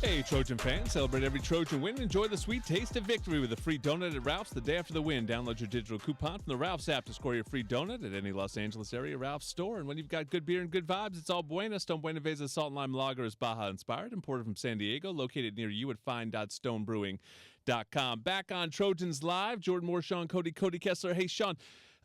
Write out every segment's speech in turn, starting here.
Hey, Trojan fans, celebrate every Trojan win and enjoy the sweet taste of victory with a free donut at Ralph's the day after the win. Download your digital coupon from the Ralph's app to score your free donut at any Los Angeles area Ralph's store. And when you've got good beer and good vibes, it's all bueno. Stone Buena Vesa Salt and Lime Lager is Baja-inspired, imported from San Diego, located near you at fine.stonebrewing.com. Back on Trojans Live, Jordan Moore, Sean Cody Kessler. Hey, Sean,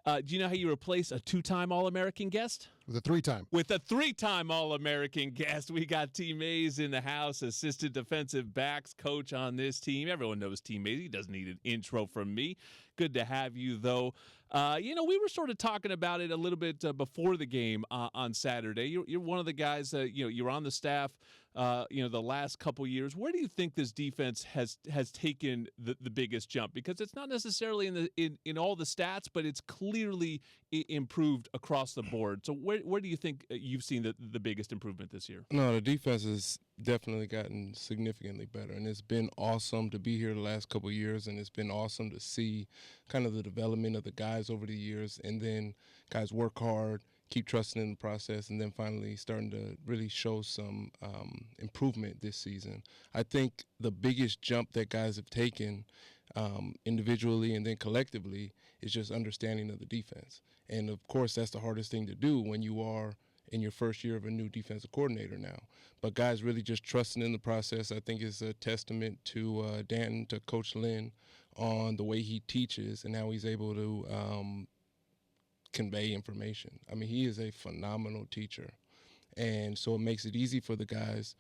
do you know how you replace a two-time All-American guest? With a three-time. With a three-time All-American guest. We got T. Mays in the house, assistant defensive backs coach on this team. Everyone knows T. Mays. He doesn't need an intro from me. Good to have you, though. We were sort of talking about it a little bit before the game on Saturday. You're one of the guys, you're on the staff, the last couple years. Where do you think this defense has taken the biggest jump? Because it's not necessarily in all the stats, but it's clearly improved across the board. So where do you think you've seen the biggest improvement this year? No, the defense has definitely gotten significantly better, and it's been awesome to be here the last couple of years, and it's been awesome to see kind of the development of the guys over the years, and then guys work hard, keep trusting in the process, and then finally starting to really show some improvement this season. I think the biggest jump that guys have taken individually and then collectively is just understanding of the defense. And, of course, that's the hardest thing to do when you are in your first year of a new defensive coordinator now. But guys really just trusting in the process, I think, is a testament to Danton, to Coach Lynn, on the way he teaches and how he's able to convey information. I mean, he is a phenomenal teacher. And so it makes it easy for the guys.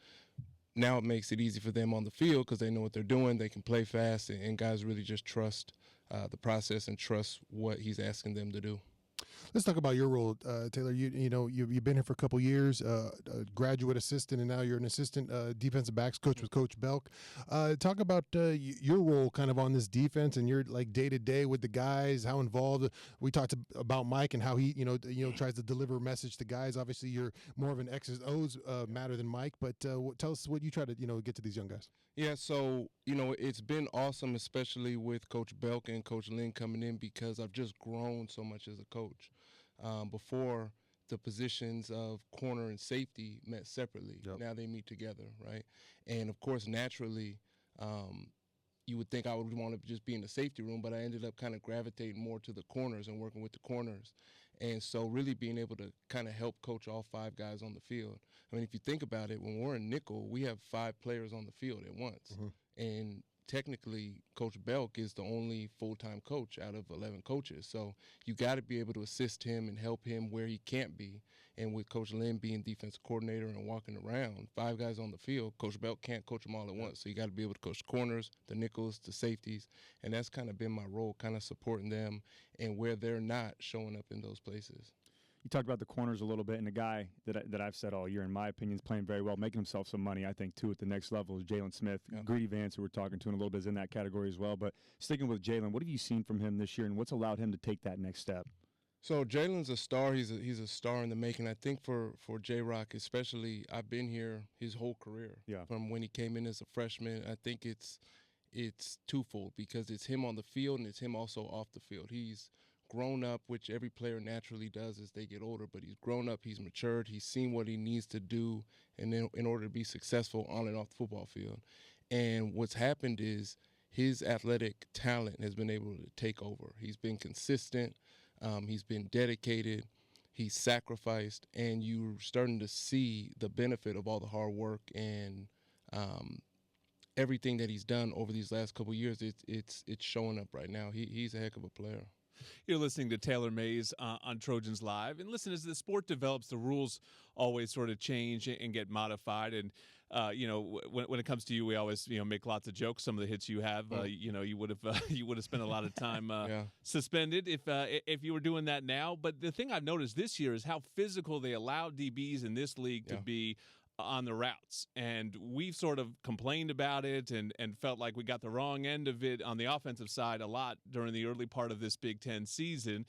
Now it makes it easy for them on the field because they know what they're doing. They can play fast, and guys really just trust the process and trust what he's asking them to do. Let's talk about your role, Taylor. You've been here for a couple years, a graduate assistant, and now you're an assistant defensive backs coach with Coach Belk. Talk about your role kind of on this defense and your like day to day with the guys. How involved? We talked about Mike and how he tries to deliver a message to guys. Obviously, you're more of an X's O's matter than Mike, but tell us what you try to get to these young guys. Yeah, so it's been awesome, especially with Coach Belk and Coach Lynn coming in, because I've just grown so much as a coach. Before, the positions of corner and safety met separately. Yep. Now they meet together, right? And, of course, naturally, you would think I would want to just be in the safety room, but I ended up kind of gravitating more to the corners and working with the corners. And so really being able to kind of help coach all five guys on the field. I mean, if you think about it, when we're in nickel, we have 5 players on the field at once. Mm-hmm. And technically, Coach Belk is the only full-time coach out of 11 coaches. So you got to be able to assist him and help him where he can't be. And with Coach Lynn being defensive coordinator and walking around, 5 guys on the field, Coach Belk can't coach them all at once. So you got to be able to coach the corners, the nickels, the safeties. And that's kind of been my role, kind of supporting them and where they're not showing up in those places. You talked about the corners a little bit, and a guy that I've said all year, in my opinion, is playing very well, making himself some money, I think, too, at the next level is Jaylen Smith. Yeah. Greedy Vance, who we're talking to in a little bit, is in that category as well. But sticking with Jaylen, what have you seen from him this year, and what's allowed him to take that next step? So Jaylen's a star. He's a star in the making. I think for J-Rock especially, I've been here his whole career. Yeah. From when he came in as a freshman. I think it's twofold, because it's him on the field and it's him also off the field. He's grown up, which every player naturally does as they get older, but he's grown up, he's matured, he's seen what he needs to do in order to be successful on and off the football field. And what's happened is his athletic talent has been able to take over. He's been consistent, he's been dedicated, he's sacrificed, and you're starting to see the benefit of all the hard work and everything that he's done over these last couple of years. It's showing up right now. He's a heck of a player. You're listening to Taylor Mays on Trojans Live. And listen, as the sport develops, the rules always sort of change and get modified. And, when it comes to you, we always, make lots of jokes. Some of the hits you have, you would have spent a lot of time suspended if you were doing that now. But the thing I've noticed this year is how physical they allow DBs in this league to be on the routes, and we've sort of complained about it and felt like we got the wrong end of it on the offensive side a lot during the early part of this Big Ten season.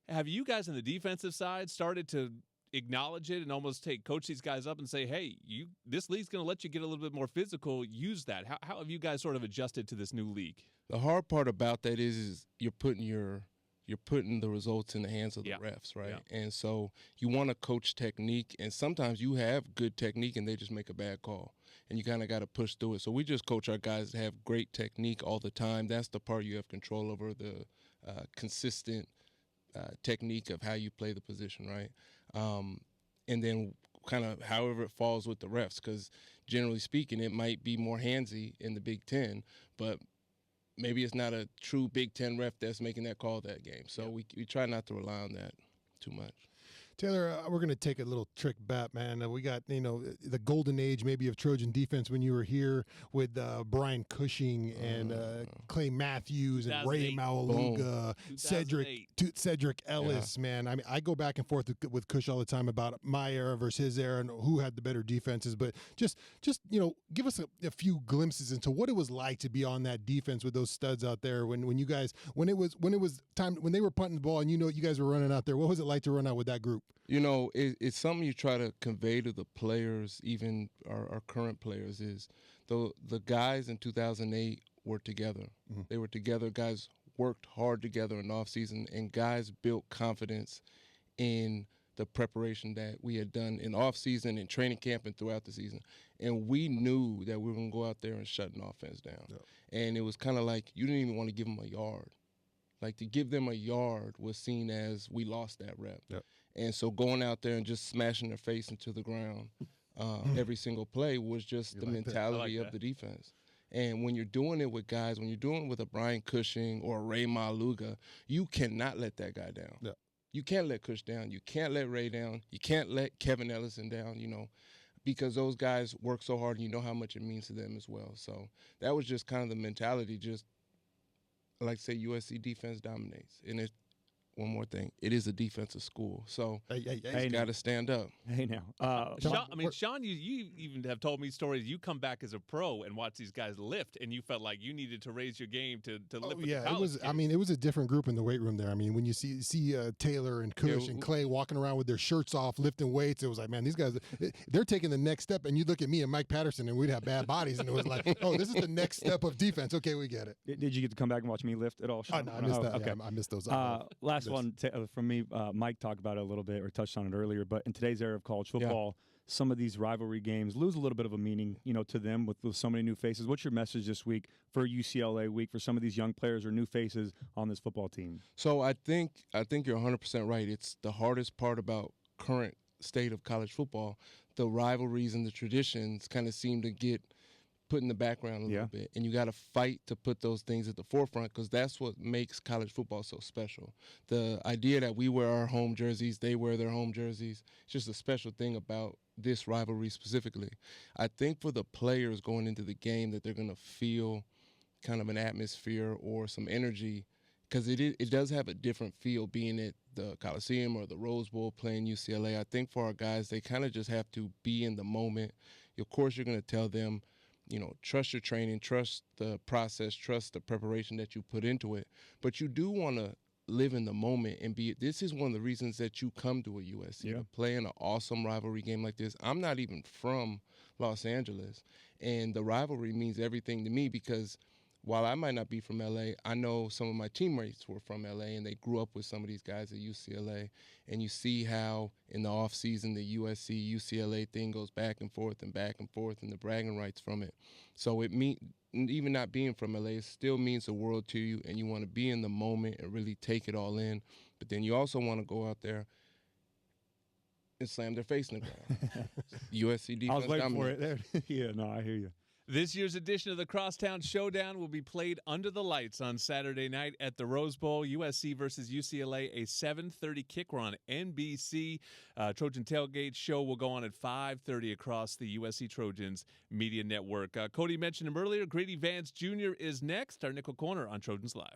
Have you guys on the defensive side started to acknowledge it and almost coach these guys up and say, hey, this league's going to let you get a little bit more physical, use that? How have you guys sort of adjusted to this new league? The hard part about that is you're putting the results in the hands of the refs, right? Yeah. And so you want to coach technique, and sometimes you have good technique and they just make a bad call. and you kind of got to push through it. So we just coach our guys to have great technique all the time. That's the part you have control over, the consistent technique of how you play the position, right? And then kind of however it falls with the refs, because generally speaking, it might be more handsy in the Big Ten, but maybe it's not a true Big Ten ref that's making that call that game. So we try not to rely on that too much. Taylor, we're going to take a little trick bet, man. We got, the golden age maybe of Trojan defense when you were here with Brian Cushing and Clay Matthews and Ray 2008. Maualuga, Cedric Ellis, man. I mean, I go back and forth with Cush all the time about my era versus his era and who had the better defenses. But just give us a few glimpses into what it was like to be on that defense with those studs out there when it was time when they were punting the ball and you guys were running out there. What was it like to run out with that group? It's something you try to convey to the players, even our current players, is the guys in 2008 were together. Mm-hmm. They were together. Guys worked hard together in the offseason, and guys built confidence in the preparation that we had done in offseason, in training camp, and throughout the season. And we knew that we were going to go out there and shut an offense down. Yep. And it was kind of like you didn't even want to give them a yard. Like, to give them a yard was seen as we lost that rep. Yep. And so going out there and just smashing their face into the ground every single play was just the mentality of the defense. And when you're doing it with guys, when you're doing it with a Brian Cushing or a Ray Maualuga, you cannot let that guy down. Yeah. You can't let Cush down. You can't let Ray down. You can't let Kevin Ellison down, because those guys work so hard and you know how much it means to them as well. So that was just kind of the mentality. Just, like I say, USC defense dominates. And one more thing, it is a defensive school, so you got to stand up. Hey, now. Sean, you even have told me stories. You come back as a pro and watch these guys lift, and you felt like you needed to raise your game to lift with the college kids. It was a different group in the weight room there. I mean, when you see Taylor and Cush and Clay walking around with their shirts off, lifting weights, it was like, man, these guys, they're taking the next step. And you look at me and Mike Patterson, and we'd have bad bodies, and it was like, oh, this is the next step of defense. Okay, we get it. Did you get to come back and watch me lift at all, Sean? No, I missed that. Okay. Yeah, I missed those. Last one from me, Mike talked about it a little bit or touched on it earlier, but in today's era of college football, some of these rivalry games lose a little bit of a meaning, to them with so many new faces. What's your message this week for UCLA week for some of these young players or new faces on this football team? So I think you're 100% right. It's the hardest part about current state of college football. The rivalries and the traditions kind of seem to get put in the background a little bit, and you got to fight to put those things at the forefront, because that's what makes college football so special. The idea that we wear our home jerseys, they wear their home jerseys, it's just a special thing about this rivalry specifically. I think for the players going into the game that they're going to feel kind of an atmosphere or some energy, because it does have a different feel being at the Coliseum or the Rose Bowl playing UCLA. I think for our guys, they kind of just have to be in the moment. Of course, you're going to tell them, trust your training, trust the process, trust the preparation that you put into it. But you do want to live in the moment and this is one of the reasons that you come to a USC, to play in an awesome rivalry game like this. I'm not even from Los Angeles, and the rivalry means everything to me because while I might not be from LA, I know some of my teammates were from LA and they grew up with some of these guys at UCLA. And you see how in the offseason the USC-UCLA thing goes back and forth and the bragging rights from it. So even not being from LA, it still means the world to you, and you want to be in the moment and really take it all in. But then you also want to go out there and slam their face in the ground. USC defense. I was waiting for it there. Yeah, no, I hear you. This year's edition of the Crosstown Showdown will be played under the lights on Saturday night at the Rose Bowl. USC versus UCLA, a 7:30 kick on NBC. Trojan Tailgate show will go on at 5:30 across the USC Trojans Media Network. Cody mentioned him earlier. Grady Vance Jr. is next. Our Nickel Corner on Trojans Live.